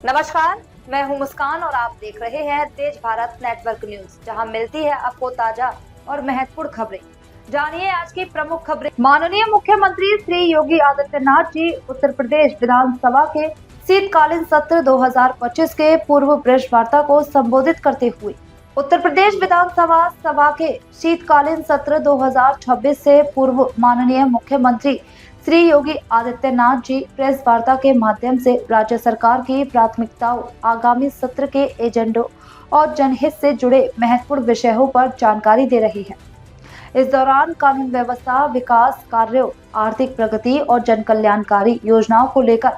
नमस्कार, मैं हूं मुस्कान और आप देख रहे हैं तेज भारत नेटवर्क न्यूज, जहां मिलती है आपको ताजा और महत्वपूर्ण खबरें। जानिए आज की प्रमुख खबरें। माननीय मुख्यमंत्री श्री योगी आदित्यनाथ जी उत्तर प्रदेश विधानसभा के शीतकालीन सत्र 2025 के पूर्व प्रेस वार्ता को संबोधित करते हुए उत्तर प्रदेश विधानसभा सभा के शीतकालीन सत्र 2026 से पूर्व माननीय मुख्यमंत्री श्री योगी आदित्यनाथ जी प्रेस वार्ता के माध्यम से राज्य सरकार की प्राथमिकताओं, आगामी सत्र के एजेंडों और जनहित से जुड़े महत्वपूर्ण विषयों पर जानकारी दे रही है। इस दौरान कानून व्यवस्था, विकास कार्यों, आर्थिक प्रगति और जन कल्याणकारी योजनाओं को लेकर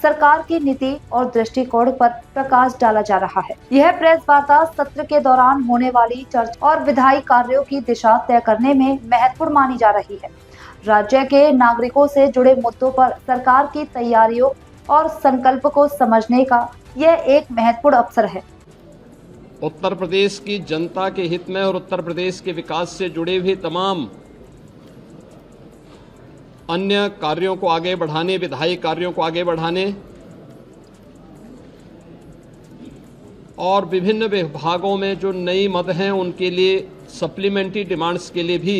सरकार की नीति और दृष्टिकोण पर प्रकाश डाला जा रहा है। यह प्रेस वार्ता सत्र के दौरान होने वाली चर्चा और विधायी कार्यों की दिशा तय करने में महत्वपूर्ण मानी जा रही है। राज्य के नागरिकों से जुड़े मुद्दों पर सरकार की तैयारियों और संकल्प को समझने का यह एक महत्वपूर्ण अवसर है। उत्तर प्रदेश की जनता के हित में और उत्तर प्रदेश के विकास से जुड़े हुए तमाम अन्य कार्यों को आगे बढ़ाने, विधायी कार्यों को आगे बढ़ाने और विभिन्न विभागों में जो नई मद हैं उनके लिए सप्लीमेंट्री डिमांड्स के लिए भी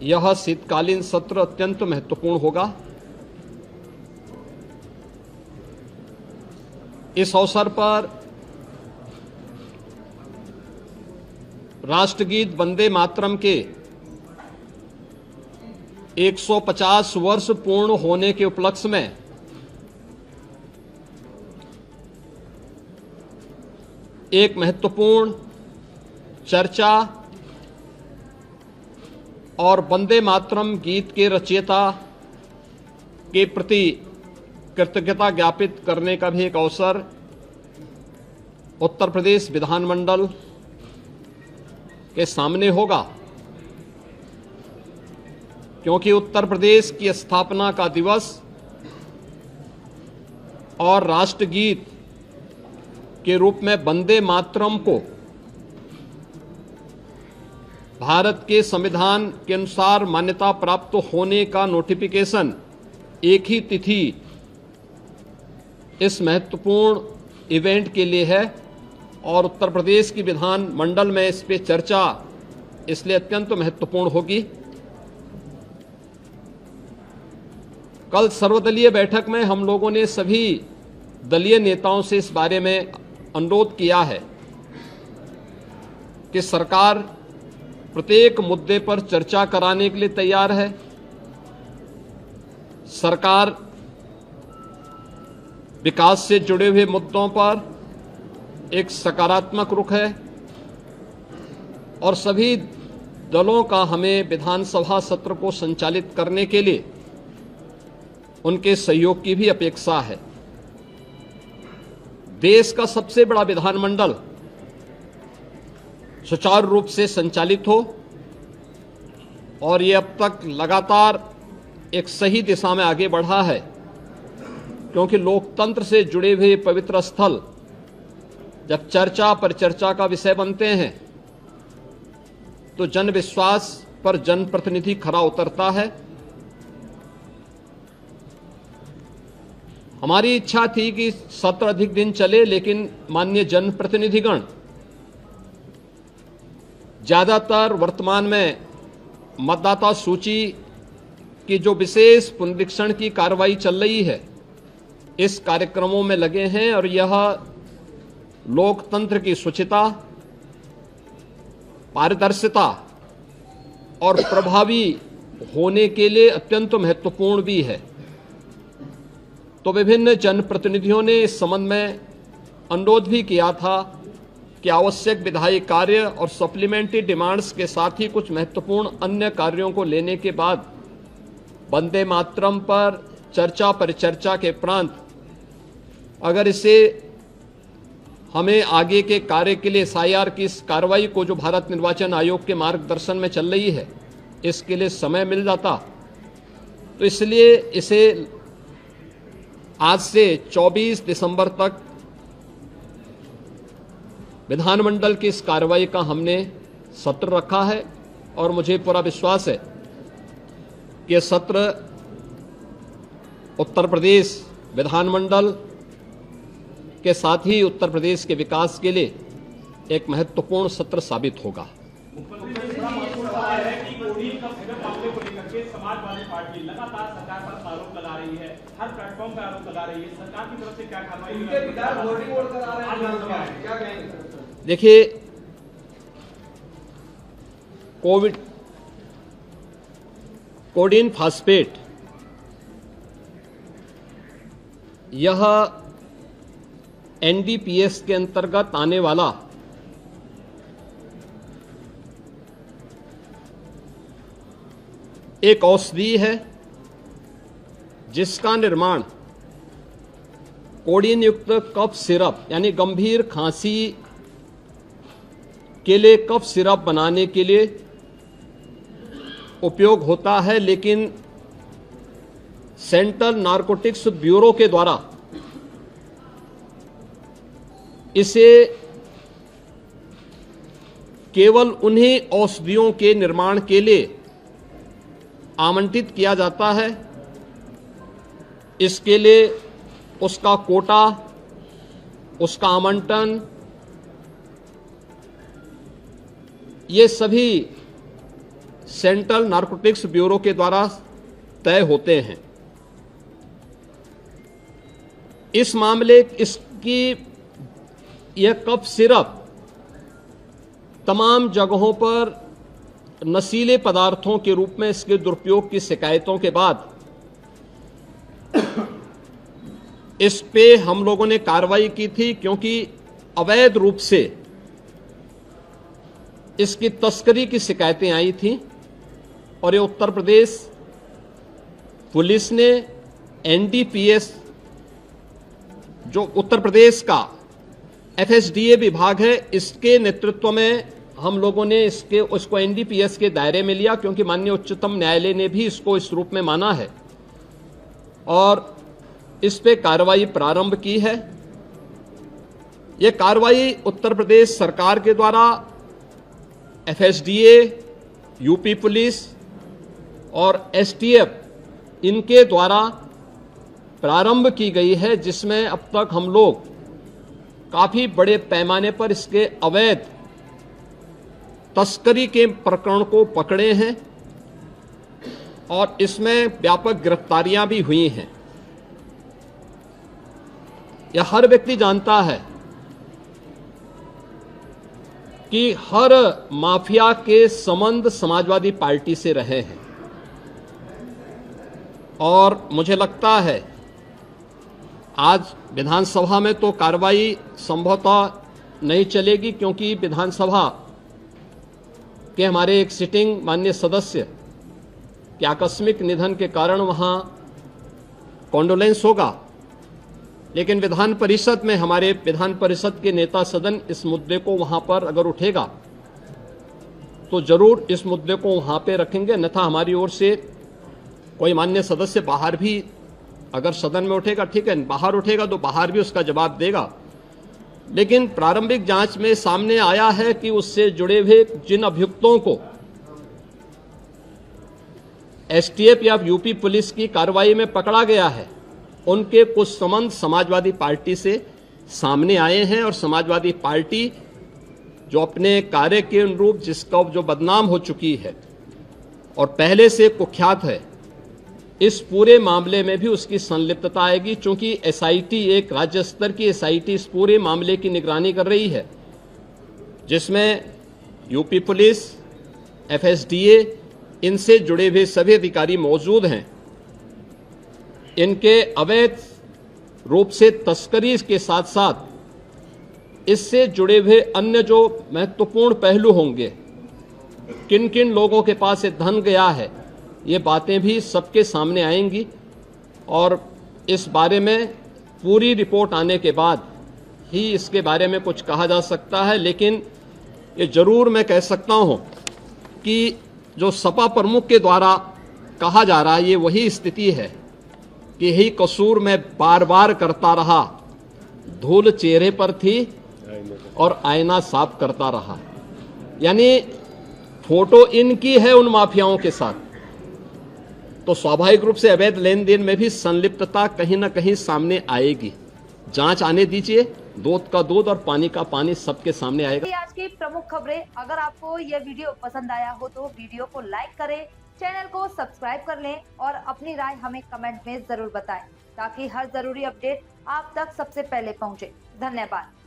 यह शीतकालीन सत्र अत्यंत महत्वपूर्ण होगा। इस अवसर पर राष्ट्रगीत वंदे मातरम के 150 वर्ष पूर्ण होने के उपलक्ष्य में एक महत्वपूर्ण चर्चा और वंदे मातरम गीत के रचयिता के प्रति कृतज्ञता ज्ञापित करने का भी एक अवसर उत्तर प्रदेश विधानमंडल के सामने होगा, क्योंकि उत्तर प्रदेश की स्थापना का दिवस और राष्ट्रगीत के रूप में वंदे मातरम को भारत के संविधान के अनुसार मान्यता प्राप्त होने का नोटिफिकेशन एक ही तिथि इस महत्वपूर्ण इवेंट के लिए है और उत्तर प्रदेश की विधान मंडल में इस पे चर्चा इसलिए अत्यंत महत्वपूर्ण होगी। कल सर्वदलीय बैठक में हम लोगों ने सभी दलीय नेताओं से इस बारे में अनुरोध किया है कि सरकार प्रत्येक मुद्दे पर चर्चा कराने के लिए तैयार है। सरकार विकास से जुड़े हुए मुद्दों पर एक सकारात्मक रुख है और सभी दलों का हमें विधानसभा सत्र को संचालित करने के लिए उनके सहयोग की भी अपेक्षा है। देश का सबसे बड़ा विधानमंडल सुचारू रूप से संचालित हो और ये अब तक लगातार एक सही दिशा में आगे बढ़ा है, क्योंकि लोकतंत्र से जुड़े हुए पवित्र स्थल जब चर्चा परिचर्चा का विषय बनते हैं तो जन विश्वास पर जनप्रतिनिधि खरा उतरता है। हमारी इच्छा थी कि सत्र अधिक दिन चले, लेकिन माननीय जनप्रतिनिधिगण ज्यादातर वर्तमान में मतदाता सूची की जो विशेष पुनरीक्षण की कार्रवाई चल रही है इस कार्यक्रमों में लगे हैं और यह लोकतंत्र की शुचिता, पारदर्शिता और प्रभावी होने के लिए अत्यंत महत्वपूर्ण भी है। तो विभिन्न जनप्रतिनिधियों ने इस संबंध में अनुरोध भी किया था कि आवश्यक विधायी कार्य और सप्लीमेंट्री डिमांड्स के साथ ही कुछ महत्वपूर्ण अन्य कार्यों को लेने के बाद वंदे मातरम पर चर्चा परिचर्चा के उपरांत अगर इसे हमें आगे के कार्य के लिए SIR की इस कार्रवाई को जो भारत निर्वाचन आयोग के मार्गदर्शन में चल रही है इसके लिए समय मिल जाता, तो इसलिए इसे आज से 24 दिसंबर तक विधानमंडल की इस कार्रवाई का हमने सत्र रखा है और मुझे पूरा विश्वास है कि यह सत्र उत्तर प्रदेश विधानमंडल के साथ ही उत्तर प्रदेश के विकास के लिए एक महत्वपूर्ण सत्र साबित होगा। समाजवादी पार्टी लगातार सरकार पर आरोप लगा रही है, हर प्लेटफॉर्म पर आरोप लगा रही है, सरकार की तरफ से क्या कार्रवाई है? देखिए, कोडिन फास्फेट यह एनडीपीएस के अंतर्गत आने वाला एक औषधि है जिसका निर्माण कोडिन युक्त कफ सिरप यानी गंभीर खांसी के लिए कफ सिरप बनाने के लिए उपयोग होता है, लेकिन सेंट्रल नारकोटिक्स ब्यूरो के द्वारा इसे केवल उन्हीं औषधियों के निर्माण के लिए आमंत्रित किया जाता है। इसके लिए उसका कोटा, उसका आवंटन, ये सभी सेंट्रल नारकोटिक्स ब्यूरो के द्वारा तय होते हैं। इस मामले इसकी यह कफ सिरप तमाम जगहों पर नशीले पदार्थों के रूप में इसके दुरुपयोग की शिकायतों के बाद इस पे हम लोगों ने कार्रवाई की थी, क्योंकि अवैध रूप से इसकी तस्करी की शिकायतें आई थीं और ये उत्तर प्रदेश पुलिस ने एनडीपीएस, जो उत्तर प्रदेश का एफएसडीए विभाग है, इसके नेतृत्व में हम लोगों ने उसको एनडीपीएस के दायरे में लिया, क्योंकि माननीय उच्चतम न्यायालय ने भी इसको इस रूप में माना है और इस पे कार्रवाई प्रारंभ की है। यह कार्रवाई उत्तर प्रदेश सरकार के द्वारा एफएसडीए, यूपी पुलिस और एसटीएफ इनके द्वारा प्रारंभ की गई है, जिसमें अब तक हम लोग काफी बड़े पैमाने पर इसके अवैध तस्करी के प्रकरण को पकड़े हैं और इसमें व्यापक गिरफ्तारियां भी हुई हैं। यह हर व्यक्ति जानता है कि हर माफिया के संबंध समाजवादी पार्टी से रहे हैं और मुझे लगता है आज विधानसभा में तो कार्रवाई संभवतः नहीं चलेगी, क्योंकि विधानसभा के हमारे एक सिटिंग माननीय सदस्य के आकस्मिक निधन के कारण वहां कॉन्डोलेंस होगा, लेकिन विधान परिषद में हमारे विधान परिषद के नेता सदन इस मुद्दे को वहां पर अगर उठेगा तो जरूर इस मुद्दे को वहां पे रखेंगे, अन्यथा हमारी ओर से कोई माननीय सदस्य बाहर भी अगर सदन में उठेगा ठीक है, बाहर उठेगा तो बाहर भी उसका जवाब देगा। लेकिन प्रारंभिक जांच में सामने आया है कि उससे जुड़े हुए जिन अभियुक्तों को एसटीएफ या यूपी पुलिस की कार्रवाई में पकड़ा गया है, उनके कुछ संबंध समाजवादी पार्टी से सामने आए हैं और समाजवादी पार्टी जो अपने कार्य के अनुरूप जिसका जो बदनाम हो चुकी है और पहले से कुख्यात है, इस पूरे मामले में भी उसकी संलिप्तता आएगी, चूंकि एसआईटी एक राज्य स्तर की एसआईटी इस पूरे मामले की निगरानी कर रही है, जिसमें यूपी पुलिस, एफएसडीए, इनसे जुड़े हुए सभी अधिकारी मौजूद हैं। इनके अवैध रूप से तस्करी के साथ साथ इससे जुड़े हुए अन्य जो महत्वपूर्ण पहलू होंगे, किन किन लोगों के पास ये धन गया है, ये बातें भी सबके सामने आएंगी और इस बारे में पूरी रिपोर्ट आने के बाद ही इसके बारे में कुछ कहा जा सकता है। लेकिन ये जरूर मैं कह सकता हूं कि जो सपा प्रमुख के द्वारा कहा जा रहा है, ये वही स्थिति है कि यही कसूर मैं बार बार करता रहा, धूल चेहरे पर थी और आईना साफ करता रहा। यानी फोटो इनकी है उन माफियाओं के साथ, तो स्वाभाविक रूप से अवैध लेन देन में भी संलिप्तता कहीं ना कहीं सामने आएगी। जांच आने दीजिए, दूध का दूध और पानी का पानी सबके सामने आएगा। ये आज की प्रमुख खबरें। अगर आपको यह वीडियो पसंद आया हो तो वीडियो को लाइक करें, चैनल को सब्सक्राइब कर लें और अपनी राय हमें कमेंट में जरूर बताएं ताकि हर जरूरी अपडेट आप तक सबसे पहले पहुंचे। धन्यवाद।